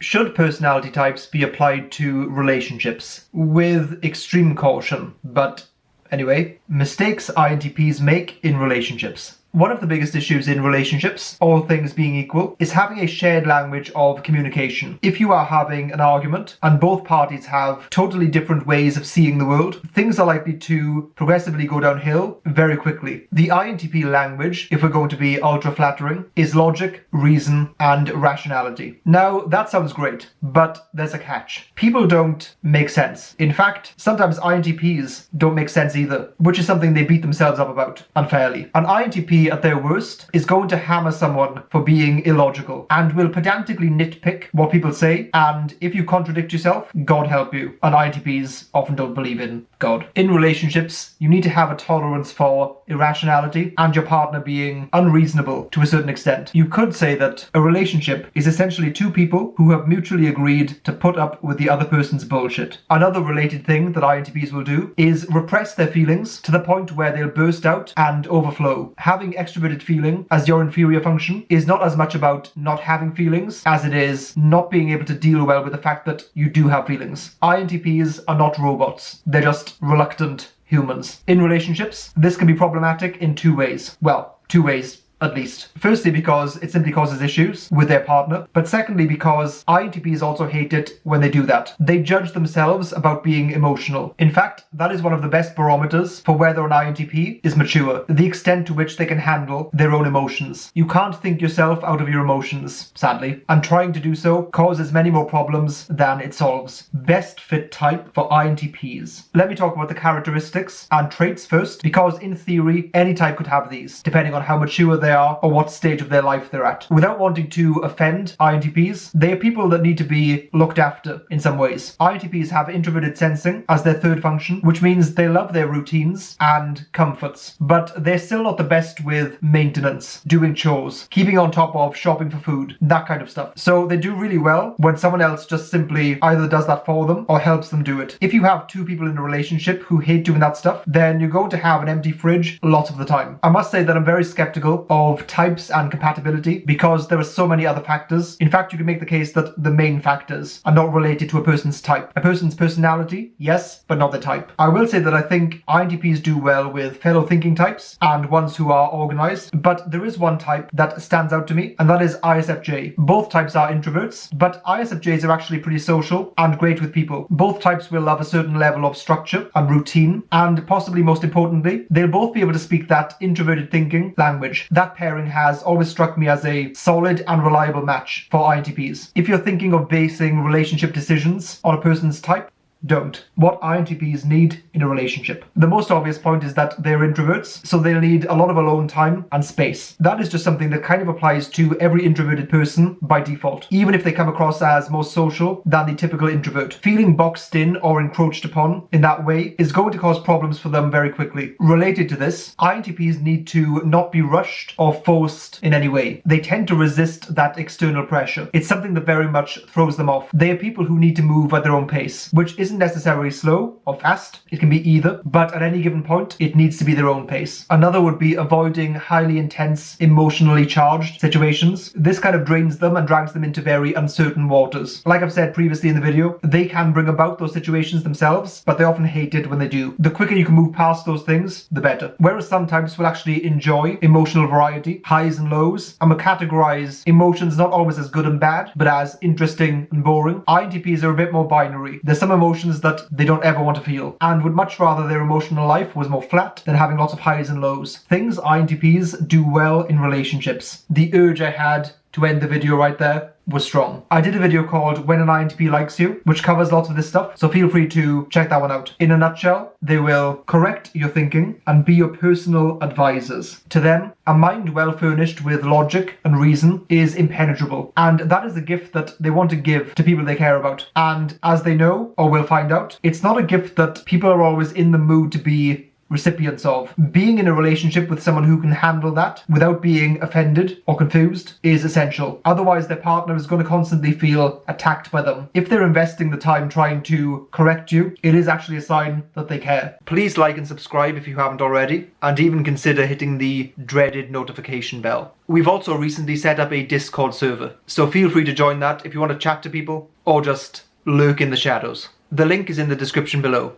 Should personality types be applied to relationships? With extreme caution, but anyway, mistakes INTPs make in relationships. One of the biggest issues in relationships, all things being equal, is having a shared language of communication. If you are having an argument and both parties have totally different ways of seeing the world, things are likely to progressively go downhill very quickly. The INTP language, if we're going to be ultra flattering, is logic, reason, and rationality. Now, that sounds great, but there's a catch. People don't make sense. In fact, sometimes INTPs don't make sense either, which is something they beat themselves up about unfairly. An INTP at their worst is going to hammer someone for being illogical and will pedantically nitpick what people say, and if you contradict yourself, God help you. And INTPs often don't believe in God. In relationships, you need to have a tolerance for irrationality and your partner being unreasonable to a certain extent. You could say that a relationship is essentially two people who have mutually agreed to put up with the other person's bullshit. Another related thing that INTPs will do is repress their feelings to the point where they'll burst out and overflow. Having extroverted feeling as your inferior function is not as much about not having feelings as it is not being able to deal well with the fact that you do have feelings. INTPs are not robots. They're just reluctant humans. In relationships, this can be problematic in two ways. Well, two ways at least. Firstly, because it simply causes issues with their partner, but secondly, because INTPs also hate it when they do that. They judge themselves about being emotional. In fact, that is one of the best barometers for whether an INTP is mature, the extent to which they can handle their own emotions. You can't think yourself out of your emotions, sadly, and trying to do so causes many more problems than it solves. Best fit type for INTPs. Let me talk about the characteristics and traits first, because in theory, any type could have these, depending on how mature they are or what stage of their life they're at. Without wanting to offend INTPs, they are people that need to be looked after in some ways. INTPs have introverted sensing as their third function, which means they love their routines and comforts, but they're still not the best with maintenance, doing chores, keeping on top of shopping for food, that kind of stuff. So they do really well when someone else just simply either does that for them or helps them do it. If you have two people in a relationship who hate doing that stuff, then you're going to have an empty fridge a lot of the time. I must say that I'm very skeptical of types and compatibility because there are so many other factors. In fact, you can make the case that the main factors are not related to a person's type. A person's personality, yes, but not the type. I will say that I think INTPs do well with fellow thinking types and ones who are organized, but there is one type that stands out to me, and that is ISFJ. Both types are introverts, but ISFJs are actually pretty social and great with people. Both types will love a certain level of structure and routine, and possibly most importantly, they'll both be able to speak that introverted thinking language. That pairing has always struck me as a solid and reliable match for INTPs. If you're thinking of basing relationship decisions on a person's type, don't. What INTPs need in a relationship. The most obvious point is that they're introverts, so they'll need a lot of alone time and space. That is just something that kind of applies to every introverted person by default, even if they come across as more social than the typical introvert. Feeling boxed in or encroached upon in that way is going to cause problems for them very quickly. Related to this, INTPs need to not be rushed or forced in any way. They tend to resist that external pressure. It's something that very much throws them off. They are people who need to move at their own pace, which isn't necessarily slow or fast. It can be either, but at any given point, it needs to be their own pace. Another would be avoiding highly intense, emotionally charged situations. This kind of drains them and drags them into very uncertain waters. Like I've said previously in the video, they can bring about those situations themselves, but they often hate it when they do. The quicker you can move past those things, the better. Whereas some types will actually enjoy emotional variety, highs and lows, and will categorize emotions not always as good and bad, but as interesting and boring. INTPs are a bit more binary. There's some emotions that they don't ever want to feel and would much rather their emotional life was more flat than having lots of highs and lows. Things INTPs do well in relationships. The urge I had to end the video right there was strong. I did a video called When an INTP Likes You, which covers lots of this stuff, so feel free to check that one out. In a nutshell, they will correct your thinking and be your personal advisors. To them, a mind well furnished with logic and reason is impenetrable, and that is a gift that they want to give to people they care about. And as they know, or will find out, it's not a gift that people are always in the mood to be recipients of. Being in a relationship with someone who can handle that without being offended or confused is essential. Otherwise, their partner is going to constantly feel attacked by them. If they're investing the time trying to correct you, it is actually a sign that they care. Please like and subscribe if you haven't already, and even consider hitting the dreaded notification bell. We've also recently set up a Discord server, so feel free to join that if you want to chat to people or just lurk in the shadows. The link is in the description below.